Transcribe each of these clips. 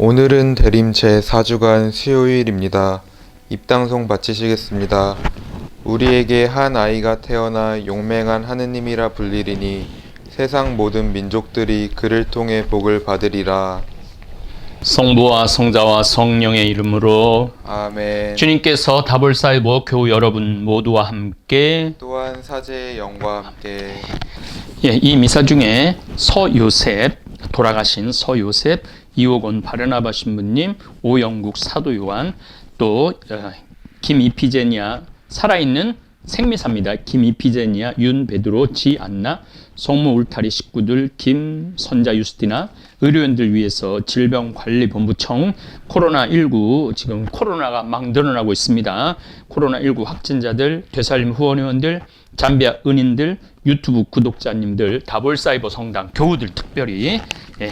오늘은 대림 제4주간 수요일입니다. 입당송 바치시겠습니다. 우리에게 한 아이가 태어나 용맹한 하느님이라 불리리니 세상 모든 민족들이 그를 통해 복을 받으리라. 성부와 성자와 성령의 이름으로 아멘. 주님께서 다볼사이버 교우 여러분 모두와 함께 또한 사제의 영과 함께 이 미사 중에 서요셉, 돌아가신 서요셉, 이호곤 바르나바 신부님, 오영국 사도 요한, 또 김이피제니아, 살아있는 생미사입니다. 김이피제니아, 윤베드로, 지안나, 성모 울타리 식구들, 김선자 유스티나, 의료인들 위해서 질병관리본부청, 코로나19, 지금 코로나가 막 늘어나고 있습니다. 코로나19 확진자들, 되살림 후원회원들, 잠비아 은인들, 유튜브 구독자님들, 다볼사이버 성당 교우들 특별히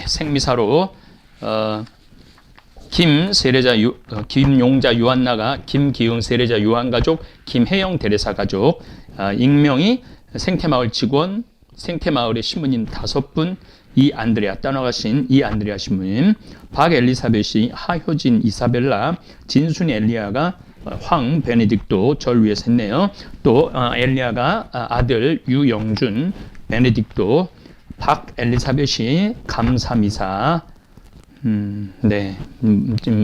생미사로 김용자 유한나가, 김기흥 세례자 요한가족, 김혜영 대레사 가족, 익명이 생태마을 직원, 생태마을의 신부님 5분, 이안드레아 떠나가신 이안드레아 신부님, 박엘리사벳이, 하효진 이사벨라, 진순이 엘리아가, 황 베네딕토 절 위해서 했네요. 또 엘리아가 아들 유영준 베네딕토, 박엘리사벳이 감사미사.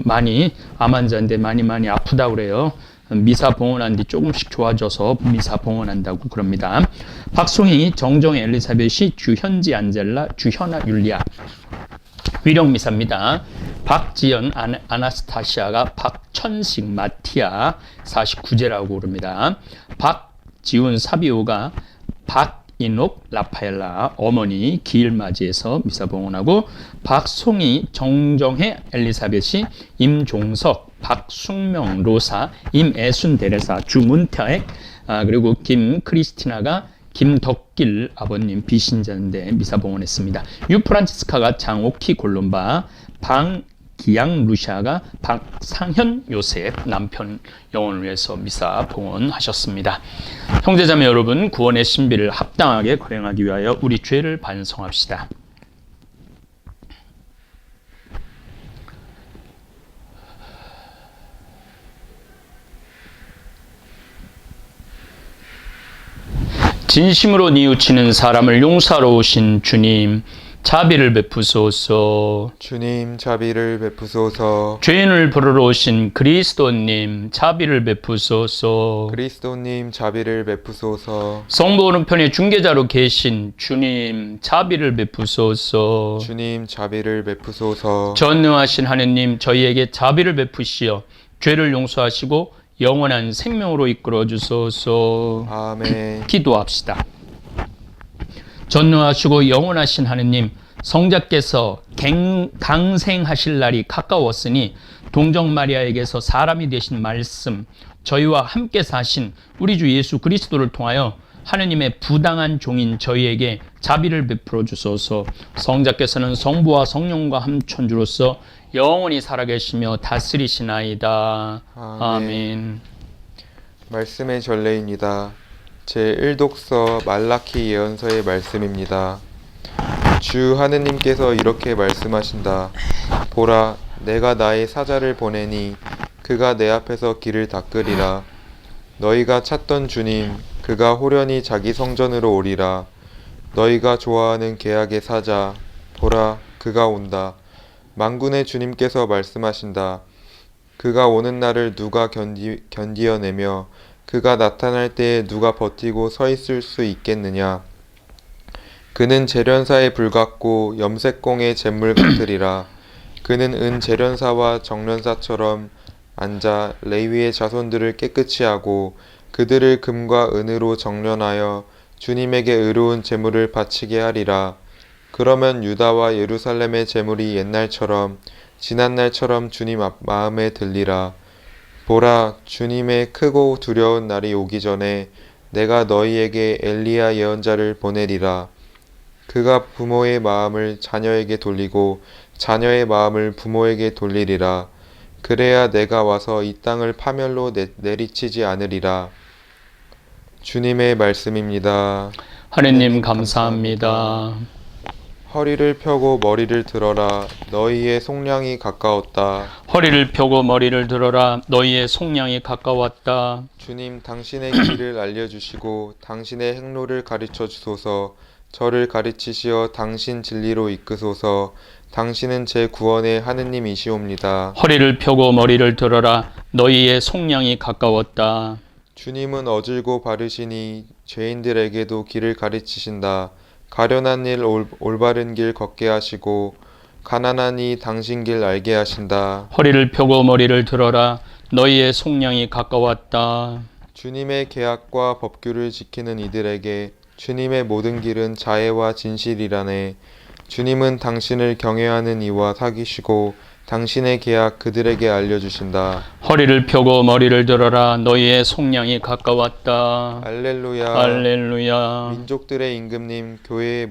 많이 암환자인데 많이 아프다 그래요. 미사 봉헌한 뒤 조금씩 좋아져서 미사 봉헌한다고 그럽니다. 박송희, 정정 엘리사벳이, 주현지 안젤라, 주현아 율리아. 위령미사입니다. 박지연 아나스타시아가, 박천식 마티아 49제라고 그럽니다. 박지훈 사비오가, 박인옥 라파엘라 어머니 기일맞이에서 미사 봉헌하고, 박송희 정정혜 엘리사벳이, 임종석 박숙명 로사, 임애순 대레사, 주문택, 그리고 김크리스티나가 김덕길 아버님 비신자인데 미사 봉헌했습니다. 유프란치스카가 장옥희 골롬바, 방기양 루시아가 박상현 요셉 남편 영혼을 위해서 미사 봉헌하셨습니다. 형제자매 여러분, 구원의 신비를 합당하게 거행하기 위하여 우리 죄를 반성합시다. 진심으로 뉘우치는 사람을 용서하러 오신 주님, 자비를 베푸소서. 주님 자비를 베푸소서. 죄인을 부르러 오신 그리스도님, 자비를 베푸소서. 그리스도님 자비를 베푸소서. 성부 오른편에 중개자로 계신 주님, 자비를 베푸소서. 주님 자비를 베푸소서. 전능하신 하느님, 저희에게 자비를 베푸시어 죄를 용서하시고 영원한 생명으로 이끌어 주소서. 아멘. 기도합시다. 전능하시고 영원하신 하느님, 성자께서 강생하실 날이 가까웠으니 동정 마리아에게서 사람이 되신 말씀, 저희와 함께 사신 우리 주 예수 그리스도를 통하여 하느님의 부당한 종인 저희에게 자비를 베풀어 주소서. 성자께서는 성부와 성령과 함천주로서 영원히 살아계시며 다스리시나이다. 아멘. 말씀의 전례입니다. 제1독서 말라키 예언서의 말씀입니다. 주 하느님께서 이렇게 말씀하신다. 보라, 내가 나의 사자를 보내니 그가 내 앞에서 길을 닦으리라. 너희가 찾던 주님, 그가 호련히 자기 성전으로 오리라. 너희가 좋아하는 계약의 사자, 보라, 그가 온다. 만군의 주님께서 말씀하신다. 그가 오는 날을 누가 견디어내며 그가 나타날 때에 누가 버티고 서 있을 수 있겠느냐. 그는 재련사의 불 같고 염색공의 잿물 같으리라. 그는 은 재련사와 정련사처럼 앉아 레위의 자손들을 깨끗이 하고 그들을 금과 은으로 정련하여 주님에게 의로운 제물을 바치게 하리라. 그러면 유다와 예루살렘의 제물이 옛날처럼 지난날처럼 주님 마음에 들리라. 보라, 주님의 크고 두려운 날이 오기 전에 내가 너희에게 엘리야 예언자를 보내리라. 그가 부모의 마음을 자녀에게 돌리고 자녀의 마음을 부모에게 돌리리라. 그래야 내가 와서 이 땅을 파멸로 내리치지 않으리라. 주님의 말씀입니다. 하느님 감사합니다. 허리를 펴고 머리를 들어라. 너희의 속량이 가까웠다. 허리를 펴고 머리를 들어라. 너희의 속량이 가까웠다. 주님, 당신의 길을 알려주시고 당신의 행로를 가르쳐 주소서. 저를 가르치시어 당신 진리로 이끄소서. 당신은 제 구원의 하느님이시옵니다. 허리를 펴고 머리를 들어라. 너희의 속량이 가까웠다. 주님은 어질고 바르시니 죄인들에게도 길을 가르치신다. 가련한 일 올바른 길 걷게 하시고 가난하니 당신 길 알게 하신다. 허리를 펴고 머리를 들어라. 너희의 속량이 가까웠다. 주님의 계약과 법규를 지키는 이들에게 주님의 모든 길은 자애와 진실이라네. 주님은 당신을 경외하는 이와 사귀시고 당신의 계약 그들에게 알려주신다. 허리를 펴고 머리를 들어라. 너희의 속량이 가까웠다. 알렐루야. 할렐루야. 민족들의 임금님, 교회의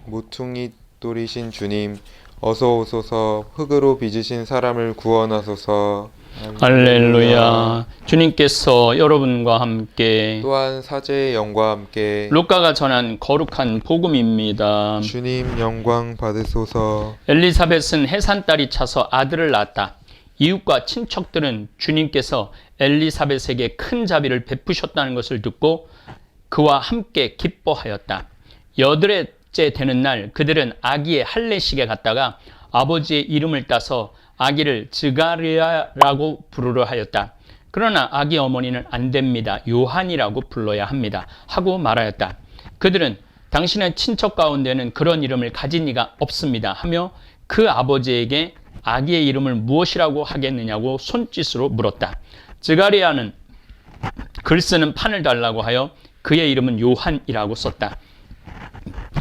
모퉁이 돌이신 주님, 어서 오소서. 흙으로 빚으신 사람을 구원하소서. 할렐루야. 주님께서 여러분과 함께 또한 사제의 영과 함께 루카가 전한 거룩한 복음입니다. 주님 영광 받으소서. 엘리사벳은 해산딸이 차서 아들을 낳았다. 이웃과 친척들은 주님께서 엘리사벳에게 큰 자비를 베푸셨다는 것을 듣고 그와 함께 기뻐하였다. 여드레째 되는 날 그들은 아기의 할례식에 갔다가 아버지의 이름을 따서 아기를 즈가리아라고 부르려 하였다. 그러나 아기 어머니는 안 됩니다. 요한이라고 불러야 합니다. 하고 말하였다. 그들은 당신의 친척 가운데는 그런 이름을 가진 이가 없습니다. 하며 그 아버지에게 아기의 이름을 무엇이라고 하겠느냐고 손짓으로 물었다. 즈가리아는 글 쓰는 판을 달라고 하여 그의 이름은 요한이라고 썼다.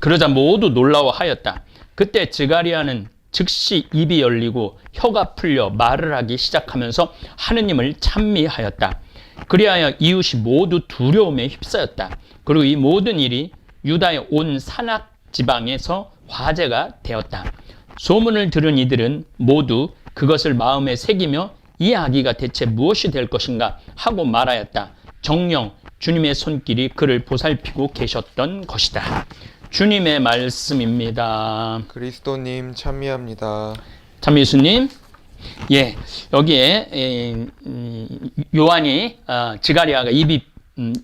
그러자 모두 놀라워하였다. 그때 즈가리아는 즉시 입이 열리고 혀가 풀려 말을 하기 시작하면서 하느님을 찬미하였다. 그리하여 이웃이 모두 두려움에 휩싸였다. 그리고 이 모든 일이 유다의 온 산악 지방에서 화제가 되었다. 소문을 들은 이들은 모두 그것을 마음에 새기며 이 아기가 대체 무엇이 될 것인가 하고 말하였다. 정녕 주님의 손길이 그를 보살피고 계셨던 것이다. 주님의 말씀입니다. 그리스도님 찬미합니다. 참미수님, 여기에 요한이 지가리아가 입이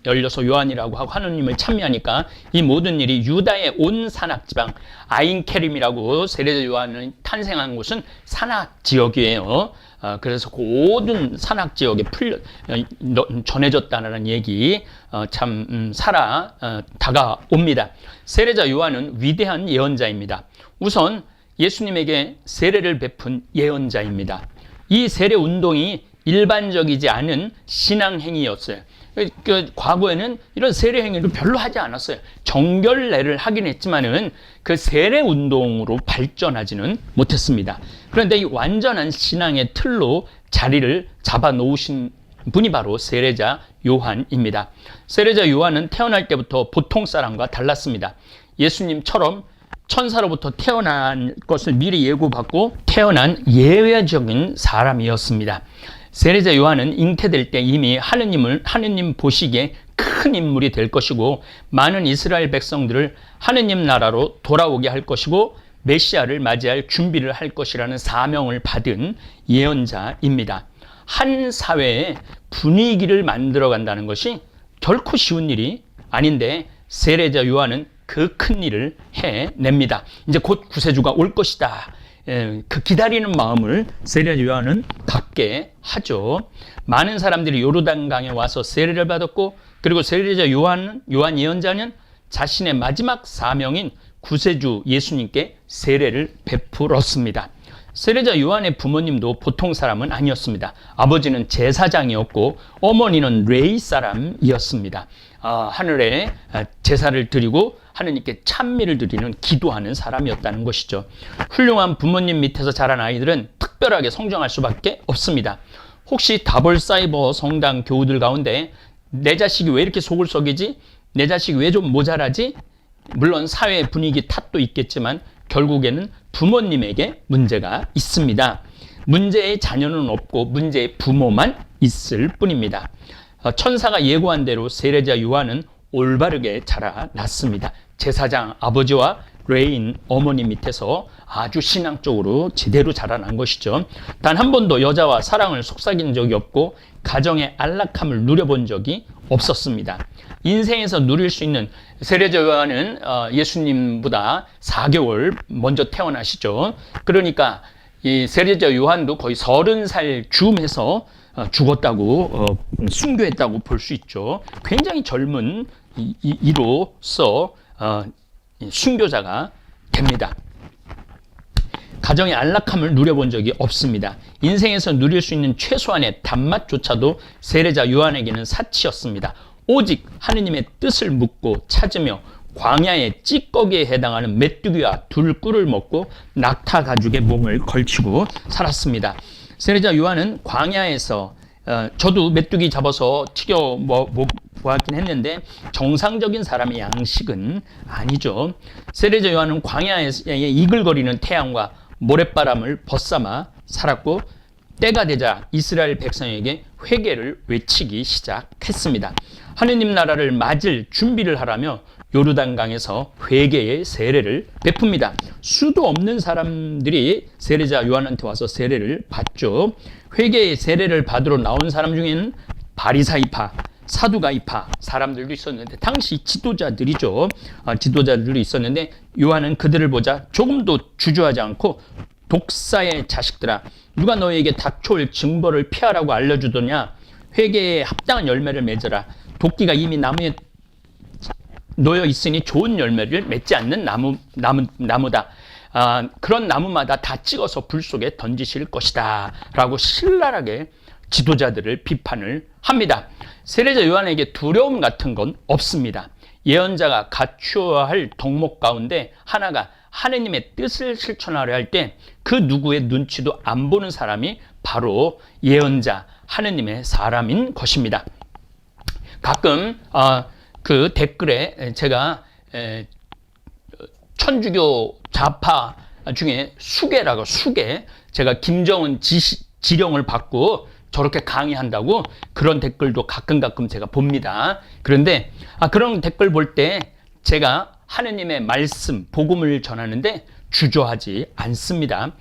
열려서 요한이라고 하고 하느님을 찬미하니까 이 모든 일이 유다의 온 산악 지방 아인케림이라고 세례자 요한이 탄생한 곳은 산악 지역이에요. 그래서 그 모든 산악 지역에 전해졌다는 얘기 다가옵니다. 세례자 요한은 위대한 예언자입니다. 우선 예수님에게 세례를 베푼 예언자입니다. 이 세례 운동이 일반적이지 않은 신앙 행위였어요. 과거에는 이런 세례 행위를 별로 하지 않았어요. 정결례를 하긴 했지만은 그 세례 운동으로 발전하지는 못했습니다. 그런데 이 완전한 신앙의 틀로 자리를 잡아 놓으신 분이 바로 세례자 요한입니다. 세례자 요한은 태어날 때부터 보통 사람과 달랐습니다. 예수님처럼 천사로부터 태어난 것을 미리 예고받고 태어난 예외적인 사람이었습니다. 세례자 요한은 잉태될 때 이미 하느님 보시기에 큰 인물이 될 것이고 많은 이스라엘 백성들을 하느님 나라로 돌아오게 할 것이고 메시아를 맞이할 준비를 할 것이라는 사명을 받은 예언자입니다. 한 사회의 분위기를 만들어 간다는 것이 결코 쉬운 일이 아닌데 세례자 요한은 그 큰 일을 해냅니다. 이제 곧 구세주가 올 것이다. 그 기다리는 마음을 세례자 요한은 갖게 하죠. 많은 사람들이 요르단강에 와서 세례를 받았고 그리고 세례자 요한 예언자는 자신의 마지막 사명인 구세주 예수님께 세례를 베풀었습니다. 세례자 요한의 부모님도 보통 사람은 아니었습니다. 아버지는 제사장이었고 어머니는 레위 사람이었습니다. 하늘에 제사를 드리고 하느님께 찬미를 드리는 기도하는 사람이었다는 것이죠. 훌륭한 부모님 밑에서 자란 아이들은 특별하게 성장할 수밖에 없습니다. 혹시 다볼사이버 성당 교우들 가운데 내 자식이 왜 이렇게 속을 썩이지? 내 자식이 왜 좀 모자라지? 물론 사회 분위기 탓도 있겠지만 결국에는 부모님에게 문제가 있습니다. 문제의 자녀는 없고 문제의 부모만 있을 뿐입니다. 천사가 예고한 대로 세례자 요한은 올바르게 자라났습니다. 제사장 아버지와 레인 어머니 밑에서 아주 신앙적으로 제대로 자라난 것이죠. 단 한 번도 여자와 사랑을 속삭인 적이 없고 가정의 안락함을 누려본 적이 없었습니다. 인생에서 누릴 수 있는 세례자 요한은 예수님보다 4개월 먼저 태어나시죠. 그러니까 이 세례자 요한도 거의 30살 즈음해서 죽었다고 순교했다고 볼 수 있죠. 굉장히 젊은 이로서 순교자가 됩니다. 가정의 안락함을 누려본 적이 없습니다. 인생에서 누릴 수 있는 최소한의 단맛조차도 세례자 요한에게는 사치였습니다. 오직 하느님의 뜻을 묻고 찾으며 광야의 찌꺼기에 해당하는 메뚜기와 둘꿀을 먹고 낙타 가죽에 몸을 걸치고 살았습니다. 세례자 요한은 광야에서 저도 메뚜기 잡아서 튀겨 보았긴 했는데 정상적인 사람의 양식은 아니죠. 세례자 요한은 광야의 이글거리는 태양과 모래바람을 벗삼아 살았고 때가 되자 이스라엘 백성에게 회개를 외치기 시작했습니다. 하느님 나라를 맞을 준비를 하라며 요르단강에서 회개의 세례를 베풉니다. 수도 없는 사람들이 세례자 요한한테 와서 세례를 받죠. 회개의 세례를 받으러 나온 사람 중에는 바리사이파, 사두가이파 사람들도 있었는데 당시 지도자들이죠. 지도자들도 있었는데 요한은 그들을 보자 조금도 주저하지 않고 독사의 자식들아, 누가 너에게 닥쳐올 징벌을 피하라고 알려주더냐? 회개에 합당한 열매를 맺어라. 도끼가 이미 나무에 놓여 있으니 좋은 열매를 맺지 않는 나무다. 그런 나무마다 다 찍어서 불 속에 던지실 것이다. 라고 신랄하게 지도자들을 비판을 합니다. 세례자 요한에게 두려움 같은 건 없습니다. 예언자가 갖추어야 할 덕목 가운데 하나가 하느님의 뜻을 실천하려 할 때 그 누구의 눈치도 안 보는 사람이 바로 예언자, 하느님의 사람인 것입니다. 가끔 그 댓글에 제가 천주교 좌파 중에 수계라고 제가 김정은 지령을 받고 저렇게 강의한다고 그런 댓글도 가끔 제가 봅니다. 그런데 그런 댓글 볼 때 제가 하느님의 말씀, 복음을 전하는데 주저하지 않습니다.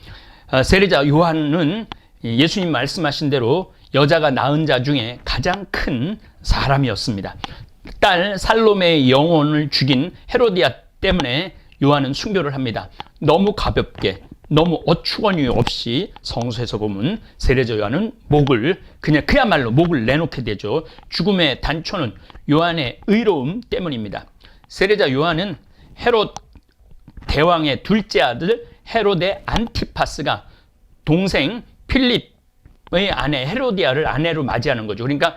세례자 요한은 예수님 말씀하신 대로 여자가 낳은 자 중에 가장 큰 사람이었습니다. 딸 살로메의 영혼을 죽인 헤로디아 때문에 요한은 순교를 합니다. 너무 가볍게, 너무 어추건이 없이 성서에서 보면 세례자 요한은 그야말로 목을 내놓게 되죠. 죽음의 단초는 요한의 의로움 때문입니다. 세례자 요한은 헤롯 대왕의 둘째 아들 헤로데 안티파스가 동생 필립의 아내 헤로디아를 아내로 맞이하는 거죠. 그러니까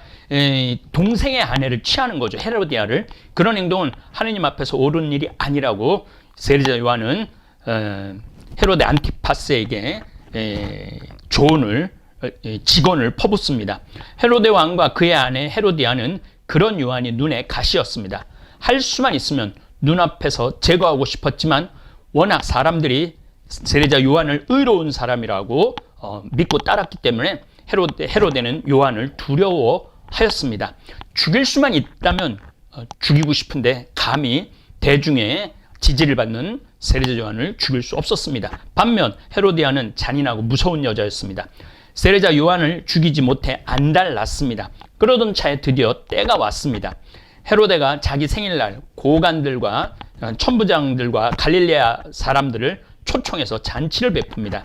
동생의 아내를 취하는 거죠. 헤로디아를. 그런 행동은 하느님 앞에서 옳은 일이 아니라고 세례자 요한은 헤로데 안티파스에게 직언을 퍼붓습니다. 헤로데 왕과 그의 아내 헤로디아는 그런 요한이 눈에 가시였습니다. 할 수만 있으면 눈앞에서 제거하고 싶었지만 워낙 사람들이 세례자 요한을 의로운 사람이라고 믿고 따랐기 때문에 헤로데는 요한을 두려워하였습니다. 죽일 수만 있다면 죽이고 싶은데 감히 대중의 지지를 받는 세례자 요한을 죽일 수 없었습니다. 반면 헤로디아는 잔인하고 무서운 여자였습니다. 세례자 요한을 죽이지 못해 안달났습니다. 그러던 차에 드디어 때가 왔습니다. 헤로데가 자기 생일날 고관들과 천부장들과 갈릴레아 사람들을 초청해서 잔치를 베풉니다.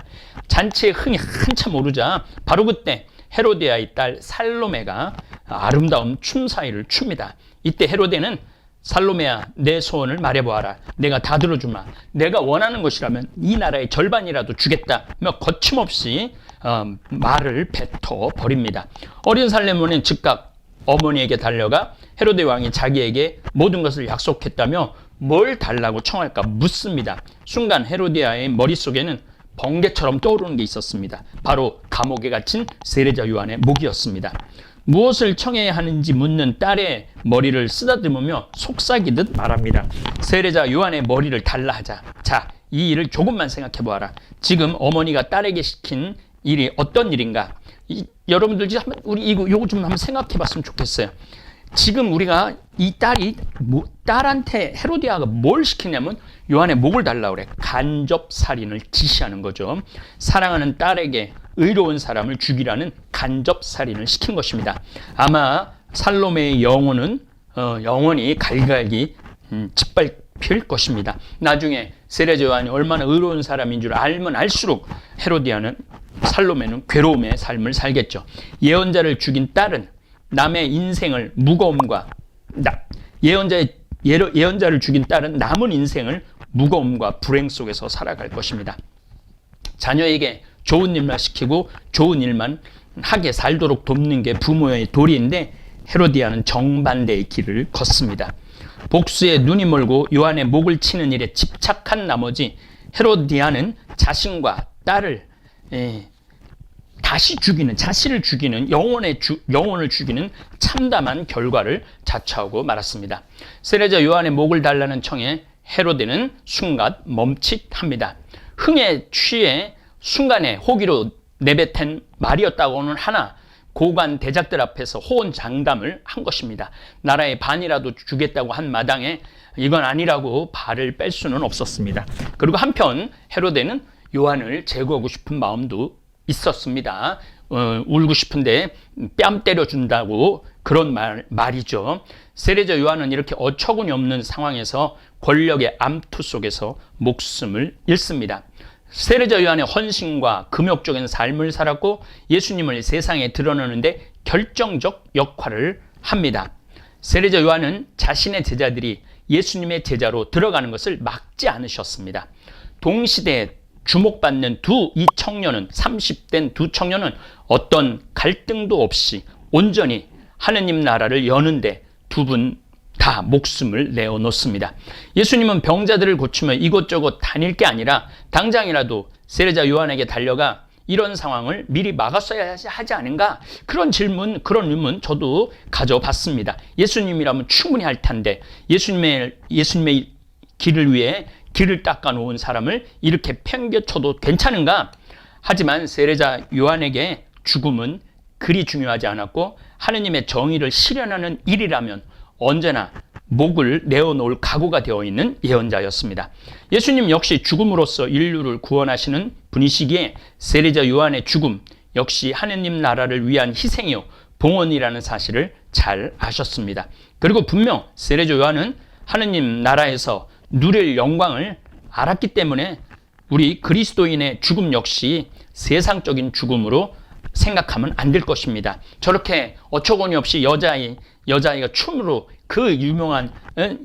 잔치의 흥이 한참 오르자 바로 그때 헤로디아의 딸 살로메가 아름다운 춤사위를 춥니다. 이때 헤로데는 살로메야, 내 소원을 말해보아라. 내가 다 들어주마. 내가 원하는 것이라면 이 나라의 절반이라도 주겠다며 거침없이 말을 뱉어버립니다. 어린 살로메는 즉각 어머니에게 달려가 헤로데 왕이 자기에게 모든 것을 약속했다며 뭘 달라고 청할까 묻습니다. 순간 헤로디아의 머릿속에는 번개처럼 떠오르는 게 있었습니다. 바로 감옥에 갇힌 세례자 요한의 목이었습니다. 무엇을 청해야 하는지 묻는 딸의 머리를 쓰다듬으며 속삭이듯 말합니다. 세례자 요한의 머리를 달라 하자. 자, 이 일을 조금만 생각해 보아라. 지금 어머니가 딸에게 시킨 일이 어떤 일인가? 여러분들 우리 이거 좀 한번 생각해 봤으면 좋겠어요. 지금 우리가 이 딸한테 헤로디아가 뭘 시키냐면 요한의 목을 달라고 그래. 간접 살인을 지시하는 거죠. 사랑하는 딸에게 의로운 사람을 죽이라는 간접 살인을 시킨 것입니다. 아마 살로메의 영혼은 영원히 갈갈기 짓밟힐 것입니다. 나중에 세례자 요한이 얼마나 의로운 사람인 줄 알면 알수록 헤로디아는 살로메는 괴로움의 삶을 살겠죠. 예언자를 죽인 딸은 남의 인생을 무거움과 예언자를 죽인 딸은 남은 인생을 무거움과 불행 속에서 살아갈 것입니다. 자녀에게 좋은 일만 시키고 좋은 일만 하게 살도록 돕는 게 부모의 도리인데 헤로디아는 정반대의 길을 걷습니다. 복수에 눈이 멀고 요한의 목을 치는 일에 집착한 나머지 헤로디아는 자신과 딸을 다시 죽이는, 자신을 죽이는, 영혼을 죽이는 참담한 결과를 자초하고 말았습니다. 세례자 요한의 목을 달라는 청에 헤로데는 순간 멈칫합니다. 흥에 취해 순간에 호기로 내뱉은 말이었다고는 하나 고관 대작들 앞에서 호언장담을 한 것입니다. 나라의 반이라도 주겠다고 한 마당에 이건 아니라고 발을 뺄 수는 없었습니다. 그리고 한편 헤로데는 요한을 제거하고 싶은 마음도 있었습니다. 울고 싶은데 뺨 때려준다고 그런 말이죠. 세례자 요한은 이렇게 어처구니 없는 상황에서 권력의 암투 속에서 목숨을 잃습니다. 세례자 요한의 헌신과 금욕적인 삶을 살았고 예수님을 세상에 드러내는데 결정적 역할을 합니다. 세례자 요한은 자신의 제자들이 예수님의 제자로 들어가는 것을 막지 않으셨습니다. 동시대에 주목받는 이 청년은 30된 두 청년은 어떤 갈등도 없이 온전히 하느님 나라를 여는데 두 분 다 목숨을 내어놓습니다. 예수님은 병자들을 고치며 이곳저곳 다닐 게 아니라 당장이라도 세례자 요한에게 달려가 이런 상황을 미리 막았어야 하지 않은가? 그런 의문 저도 가져봤습니다. 예수님이라면 충분히 할 텐데 예수님의 길을 위해 길을 닦아놓은 사람을 이렇게 팽개쳐도 괜찮은가? 하지만 세례자 요한에게 죽음은 그리 중요하지 않았고 하느님의 정의를 실현하는 일이라면 언제나 목을 내어놓을 각오가 되어 있는 예언자였습니다. 예수님 역시 죽음으로써 인류를 구원하시는 분이시기에 세례자 요한의 죽음 역시 하느님 나라를 위한 희생이요 봉헌이라는 사실을 잘 아셨습니다. 그리고 분명 세례자 요한은 하느님 나라에서 누릴 영광을 알았기 때문에 우리 그리스도인의 죽음 역시 세상적인 죽음으로 생각하면 안 될 것입니다. 저렇게 어처구니 없이 여자아이가 춤으로 그 유명한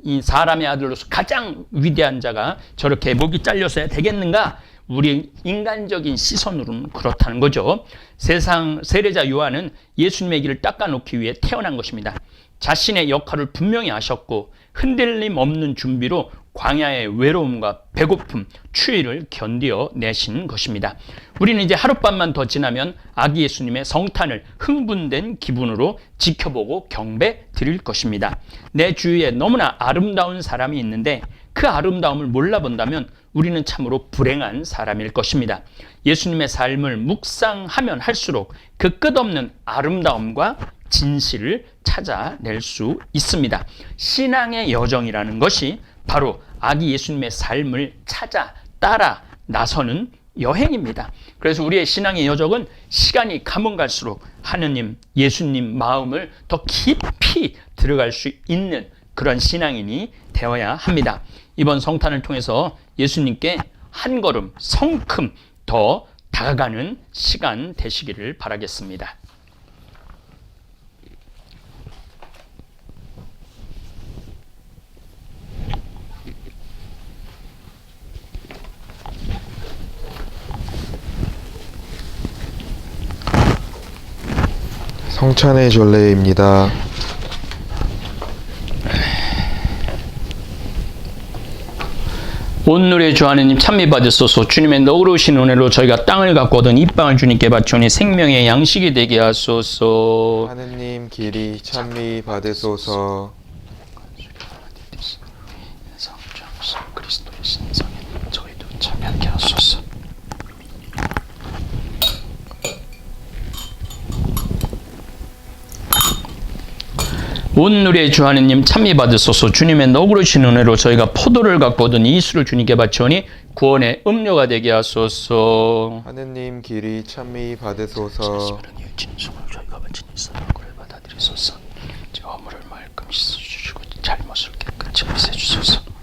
이 사람의 아들로서 가장 위대한 자가 저렇게 목이 잘렸어야 되겠는가? 우리 인간적인 시선으로는 그렇다는 거죠. 세례자 요한은 예수님의 길을 닦아놓기 위해 태어난 것입니다. 자신의 역할을 분명히 아셨고 흔들림 없는 준비로 광야의 외로움과 배고픔, 추위를 견뎌내신 것입니다. 우리는 이제 하룻밤만 더 지나면 아기 예수님의 성탄을 흥분된 기분으로 지켜보고 경배 드릴 것입니다. 내 주위에 너무나 아름다운 사람이 있는데 그 아름다움을 몰라본다면 우리는 참으로 불행한 사람일 것입니다. 예수님의 삶을 묵상하면 할수록 그 끝없는 아름다움과 진실을 찾아낼 수 있습니다. 신앙의 여정이라는 것이 바로 아기 예수님의 삶을 찾아 따라 나서는 여행입니다. 그래서 우리의 신앙의 여정은 시간이 가면 갈수록 하느님, 예수님 마음을 더 깊이 들어갈 수 있는 그런 신앙인이 되어야 합니다. 이번 성탄을 통해서 예수님께 한 걸음 성큼 더 다가가는 시간 되시기를 바라겠습니다. 성찬의 전례입니다. 온누리의 주 하느님 찬미 받으소서. 주님의 너그러우신 은혜로 저희가 땅을 갖고 얻은 이 빵을 주님께 바치오니 생명의 양식이 되게 하소서. 하느님 길이 찬미 받으소서. 그리스도의 신성에 저희도 참여하게 하소서. 온 누리의 주 하느님 참미 받으소서. 주님의 너그러신 은혜로 저희가 포도를 갖고 얻은 이 술을 주님께 바치오니 구원의 음료가 되게 하소서. 하느님 길이 찬미 받으소서. 진수를 저희가 바친 이 사랑을 받아들이소서. 제 허물을 말끔 씻어주시고 잘못을 깨끗이 없애주소서.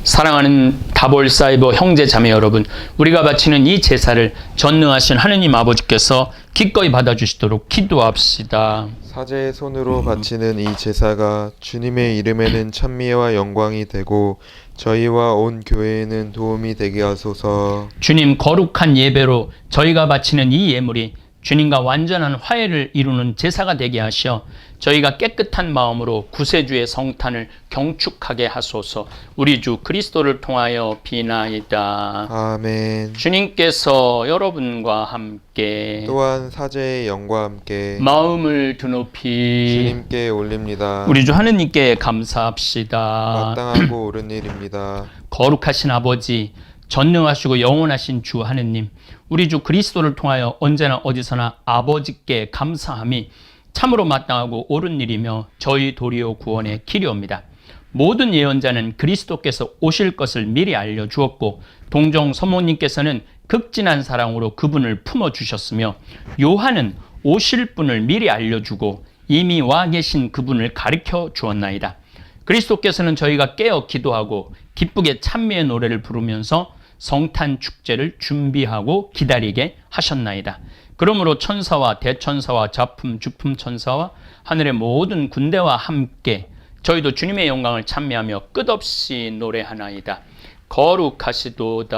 사랑하는 다볼사이버 형제 자매 여러분, 우리가 바치는 이 제사를 전능하신 하느님 아버지께서 기꺼이 받아주시도록 기도합시다. 사제의 손으로 바치는 이 제사가 주님의 이름에는 찬미와 영광이 되고 저희와 온 교회에는 도움이 되게 하소서. 주님 거룩한 예배로 저희가 바치는 이 예물이 주님과 완전한 화해를 이루는 제사가 되게 하시어 저희가 깨끗한 마음으로 구세주의 성탄을 경축하게 하소서. 우리 주 그리스도를 통하여 비나이다. 아멘. 주님께서 여러분과 함께 또한 사제의 영과 함께 마음을 드높이 주님께 올립니다. 우리 주 하느님께 감사합시다. 마땅하고 옳은 일입니다. 거룩하신 아버지, 전능하시고 영원하신 주 하느님, 우리 주 그리스도를 통하여 언제나 어디서나 아버지께 감사함이 참으로 마땅하고 옳은 일이며 저희 도리어 구원의 길이옵니다. 모든 예언자는 그리스도께서 오실 것을 미리 알려주었고 동정 서모님께서는 극진한 사랑으로 그분을 품어주셨으며 요한은 오실 분을 미리 알려주고 이미 와 계신 그분을 가르쳐 주었나이다. 그리스도께서는 저희가 깨어 기도하고 기쁘게 찬미의 노래를 부르면서 성탄 축제를 준비하고 기다리게 하셨나이다. 그러므로 천사와 대천사와 자품 주품 천사와 하늘의 모든 군대와 함께 저희도 주님의 영광을 찬미하며 끝없이 노래하나이다. 거룩하시도다.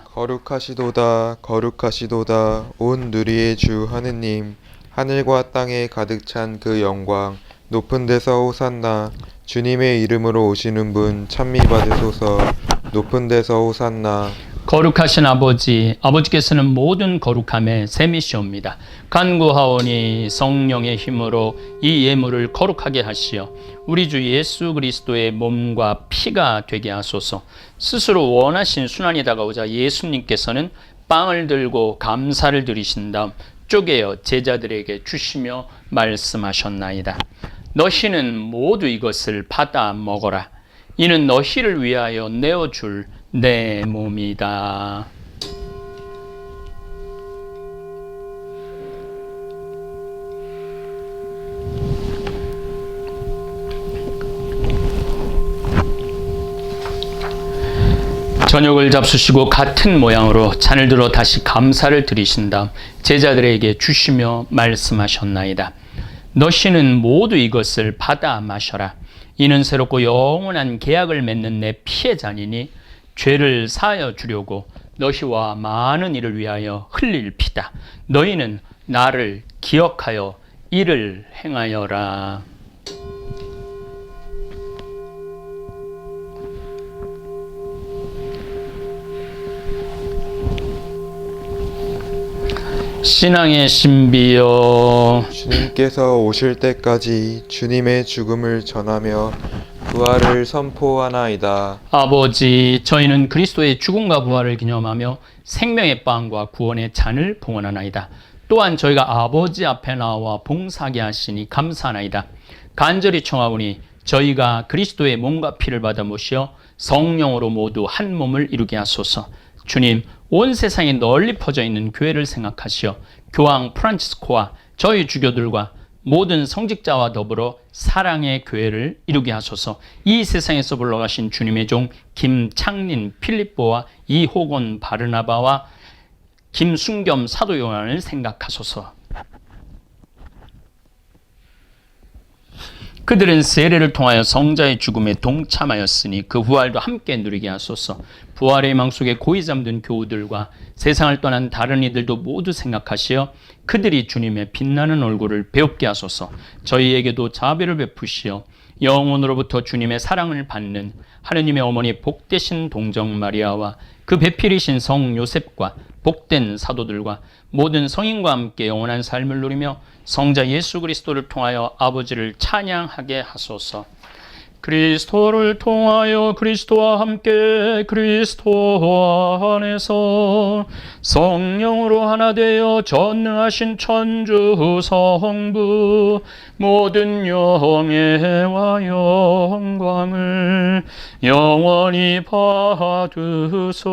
거룩하시도다. 거룩하시도다. 온 누리의 주 하느님, 하늘과 땅에 가득 찬 그 영광, 높은 데서 호산나. 주님의 이름으로 오시는 분 찬미 받으소서. 높은 데서 호산나. 거룩하신 아버지, 아버지께서는 모든 거룩함에 셈이시옵니다. 간구하오니 성령의 힘으로 이 예물을 거룩하게 하시어 우리 주 예수 그리스도의 몸과 피가 되게 하소서. 스스로 원하신 순환이 다가오자 예수님께서는 빵을 들고 감사를 드리신 다음 쪼개어 제자들에게 주시며 말씀하셨나이다. 너희는 모두 이것을 받아 먹어라. 이는 너희를 위하여 내어줄 내 몸이다. 저녁을 잡수시고 같은 모양으로 잔을 들어 다시 감사를 드리신 다음 제자들에게 주시며 말씀하셨나이다. 너희는 모두 이것을 받아 마셔라. 이는 새롭고 영원한 계약을 맺는 내 피의 잔이니 죄를 사하여 주려고 너희와 많은 이를 위하여 흘릴 피다. 너희는 나를 기억하여 이를 행하여라. 신앙의 신비여, 주님께서 오실 때까지 주님의 죽음을 전하며 부활을 선포하나이다. 아버지, 저희는 그리스도의 죽음과 부활을 기념하며 생명의 빵과 구원의 잔을 봉헌하나이다. 또한 저희가 아버지 앞에 나와 봉사하게 하시니 감사하나이다. 간절히 청하오니 저희가 그리스도의 몸과 피를 받아 모시어 성령으로 모두 한 몸을 이루게 하소서. 주님, 온 세상에 널리 퍼져 있는 교회를 생각하시어 교황 프란치스코와 저희 주교들과 모든 성직자와 더불어 사랑의 교회를 이루게 하소서. 이 세상에서 불러가신 주님의 종 김창린 필립보와 이호곤 바르나바와 김순겸 사도 요한을 생각하소서. 그들은 세례를 통하여 성자의 죽음에 동참하였으니 그 부활도 함께 누리게 하소서. 부활의 망 속에 고이 잠든 교우들과 세상을 떠난 다른 이들도 모두 생각하시어 그들이 주님의 빛나는 얼굴을 배웁게 하소서. 저희에게도 자비를 베푸시어 영원으로부터 주님의 사랑을 받는 하느님의 어머니 복되신 동정 마리아와 그 배필이신 성 요셉과 복된 사도들과 모든 성인과 함께 영원한 삶을 누리며 성자 예수 그리스도를 통하여 아버지를 찬양하게 하소서. 그리스도를 통하여 그리스도와 함께 그리스도 안에서 성령으로 하나 되어 전능하신 천주 성부 모든 영예와 영광을 영원히 받으소서.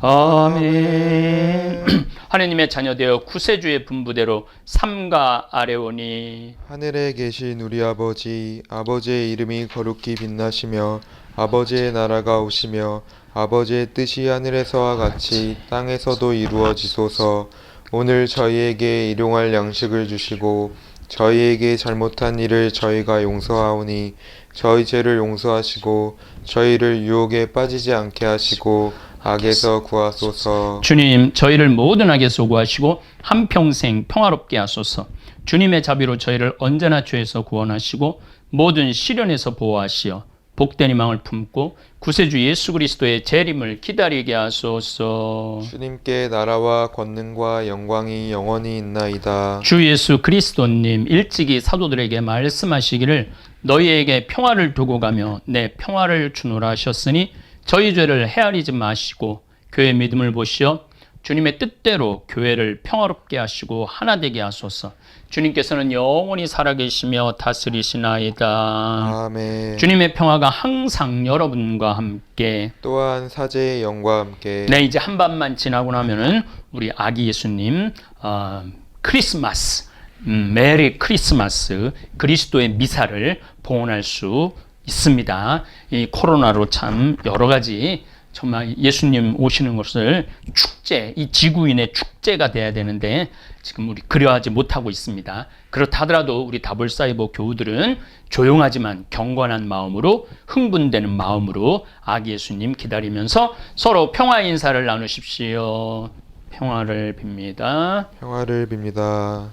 아멘. 하느님의 자녀되어 구세주의 분부대로 삼가 아뢰오니 하늘에 계신 우리 아버지, 아버지의 이름이 거룩히 빛나시며 아버지의 나라가 오시며 아버지의 뜻이 하늘에서와 같이 땅에서도 이루어지소서. 오늘 저희에게 일용할 양식을 주시고 저희에게 잘못한 일을 저희가 용서하오니 저희 죄를 용서하시고 저희를 유혹에 빠지지 않게 하시고 악에서 구하소서. 주님, 저희를 모든 악에서 구하시고 한평생 평화롭게 하소서. 주님의 자비로 저희를 언제나 죄에서 구원하시고 모든 시련에서 보호하시어 복된 희망을 품고 구세주 예수 그리스도의 재림을 기다리게 하소서. 주님께 나라와 권능과 영광이 영원히 있나이다. 주 예수 그리스도님 일찍이 사도들에게 말씀하시기를 너희에게 평화를 두고 가며 내 평화를 주노라 하셨으니 저희 죄를 헤아리지 마시고 교회 믿음을 보시어 주님의 뜻대로 교회를 평화롭게 하시고 하나 되게 하소서. 주님께서는 영원히 살아계시며 다스리시나이다. 아멘. 주님의 평화가 항상 여러분과 함께. 또한 사제의 영과 함께. 네, 이제 한 밤만 지나고 나면은 우리 아기 예수님 크리스마스, 메리 크리스마스 그리스도의 미사를 봉헌할 수 있습니다. 이 코로나로 참 여러 가지 정말 예수님 오시는 것을 축제, 이 지구인의 축제가 돼야 되는데 지금 우리 그려하지 못하고 있습니다. 그렇다 하더라도 우리 다볼사이버 교우들은 조용하지만 경건한 마음으로 흥분되는 마음으로 아기 예수님 기다리면서 서로 평화 인사를 나누십시오. 평화를 빕니다. 평화를 빕니다.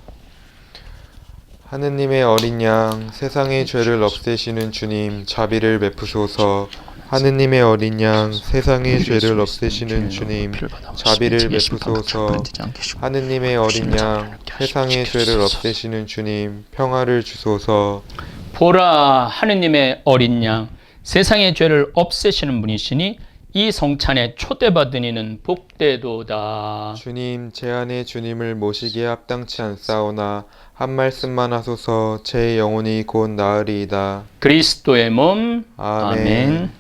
하느님의 어린 양, 세상의 죄를 없애시는 주님, 자비를 베푸소서. 하느님의 어린 양, 세상의 죄를 없애시는 주님, 자비를 베푸소서. 하느님의 어린 양, 세상의 죄를 없애시는 주님, 평화를 주소서. 보라, 하느님의 어린 양, 세상의 죄를 없애시는 분이시니 이 성찬에 초대받은 이는 복되도다. 주님, 제 안에 주님을 모시기에 합당치 않사오나 한 말씀만 하소서. 제 영혼이 곧 나으리이다. 그리스도의 몸. 아멘. 아멘.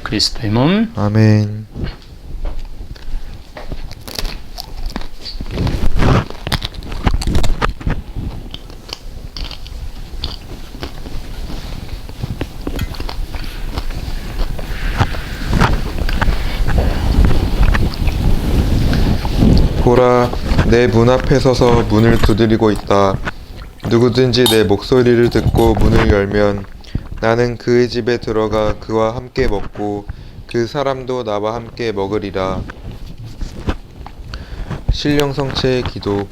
그리스도의 몸. 아멘. 보라, 내 문 앞에 서서 문을 두드리고 있다. 누구든지 내 목소리를 듣고 문을 열면 나는 그의 집에 들어가 그와 함께 먹고 그 사람도 나와 함께 먹으리라. 신령성체의 기도.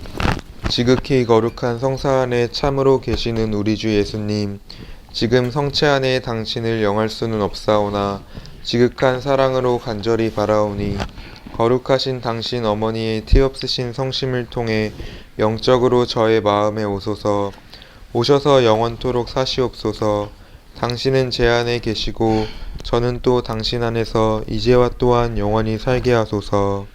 지극히 거룩한 성사 안에 참으로 계시는 우리 주 예수님, 지금 성체 안에 당신을 영할 수는 없사오나 지극한 사랑으로 간절히 바라오니 거룩하신 당신 어머니의 티없으신 성심을 통해 영적으로 저의 마음에 오소서. 오셔서 영원토록 사시옵소서. 당신은 제 안에 계시고 저는 또 당신 안에서 이제와 또한 영원히 살게 하소서.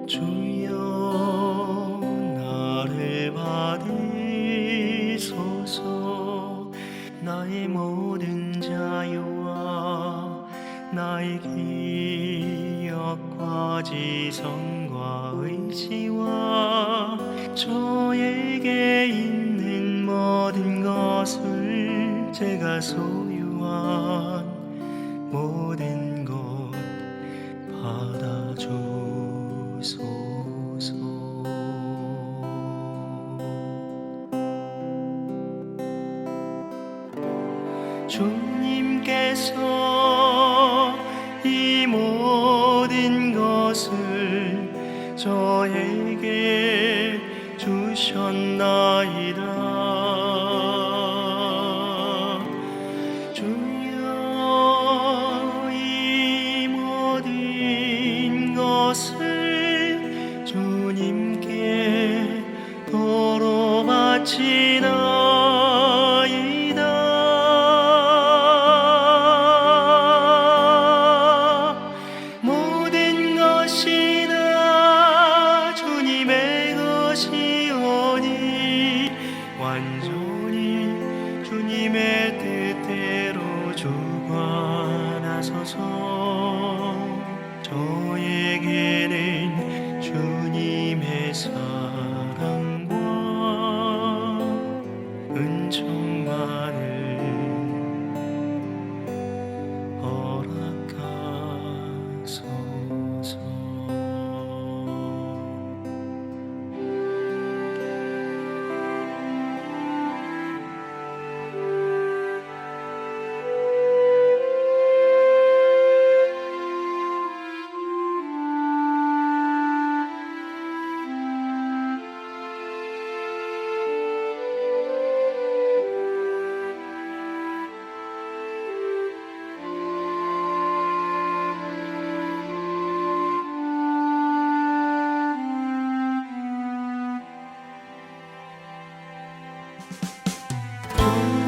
주여 나를 받으소서. 나의 모든 자유와 나의 기억과 지성과 의지와 저에게 있는 모든 것을 제가 소유한 모든 것 받아주소서. 주님께서 이 모든 것을 저에게 주셨나이다. 주여 이 모든 것을 주님께 도로 바치나이다. 모든 것이 다 주님의 것이오니 완전히 주님의 뜻대로 주관하소서. 저에게는 주님의 사랑과 은총만을 허락하소서.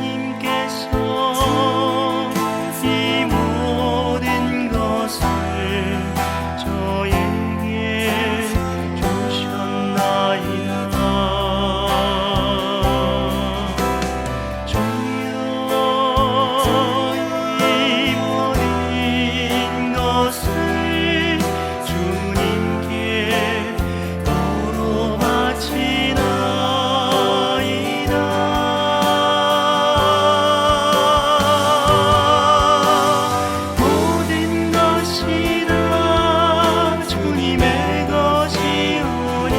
주님께서 이 모든 것을 저에게 주셨나이다. 주여 이 모든 것을 주님께 도로 바치나이다. 모든 것이 다 주님의 것이오니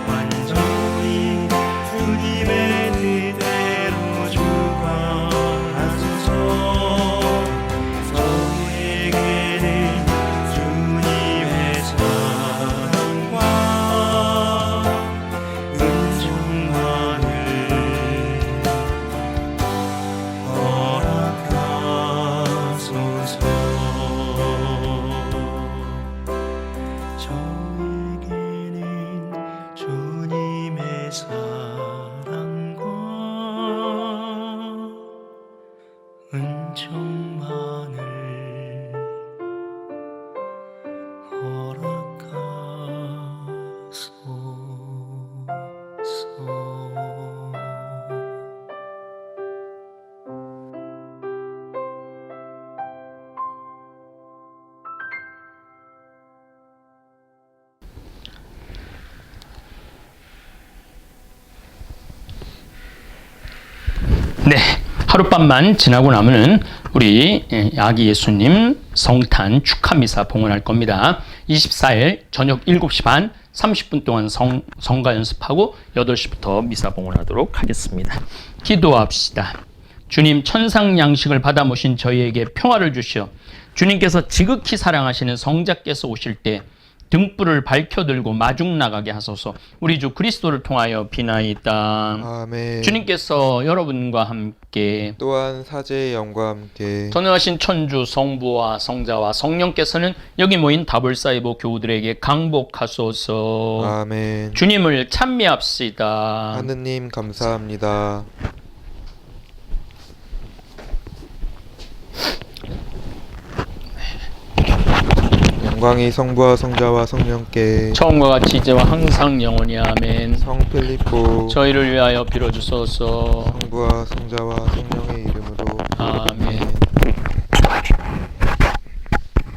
완전히 주님의 뜻대로 주관하소서. 저에게는 주님의 사랑과 은총만을 허락하소서. 저에게는 주님의 사랑과 은총만을 허락하소서. 네, 하룻밤만 지나고 나면은 우리 아기 예수님 성탄 축하 미사 봉헌할 겁니다. 24일 저녁 7시 반 30분 동안 성가 연습하고 8시부터 미사 봉헌하도록 하겠습니다. 기도합시다. 주님, 천상 양식을 받아 모신 저희에게 평화를 주시어 주님께서 지극히 사랑하시는 성자께서 오실 때 등불을 밝혀들고 마중 나가게 하소서. 우리 주 그리스도를 통하여 비나이다. 아멘. 주님께서 여러분과 함께 또한 사제의 영과 함께 전능하신 천주 성부와 성자와 성령께서는 여기 모인 다볼사이보 교우들에게 강복하소서. 아멘. 주님을 찬미합시다. 하느님 감사합니다. 영광이 성부와 성자와 성령께 처음과 같이 이제와 항상 영원히 아멘. 성 필립보 저희를 위하여 빌어주소서. 성부와 성자와 성령의 이름으로 아멘.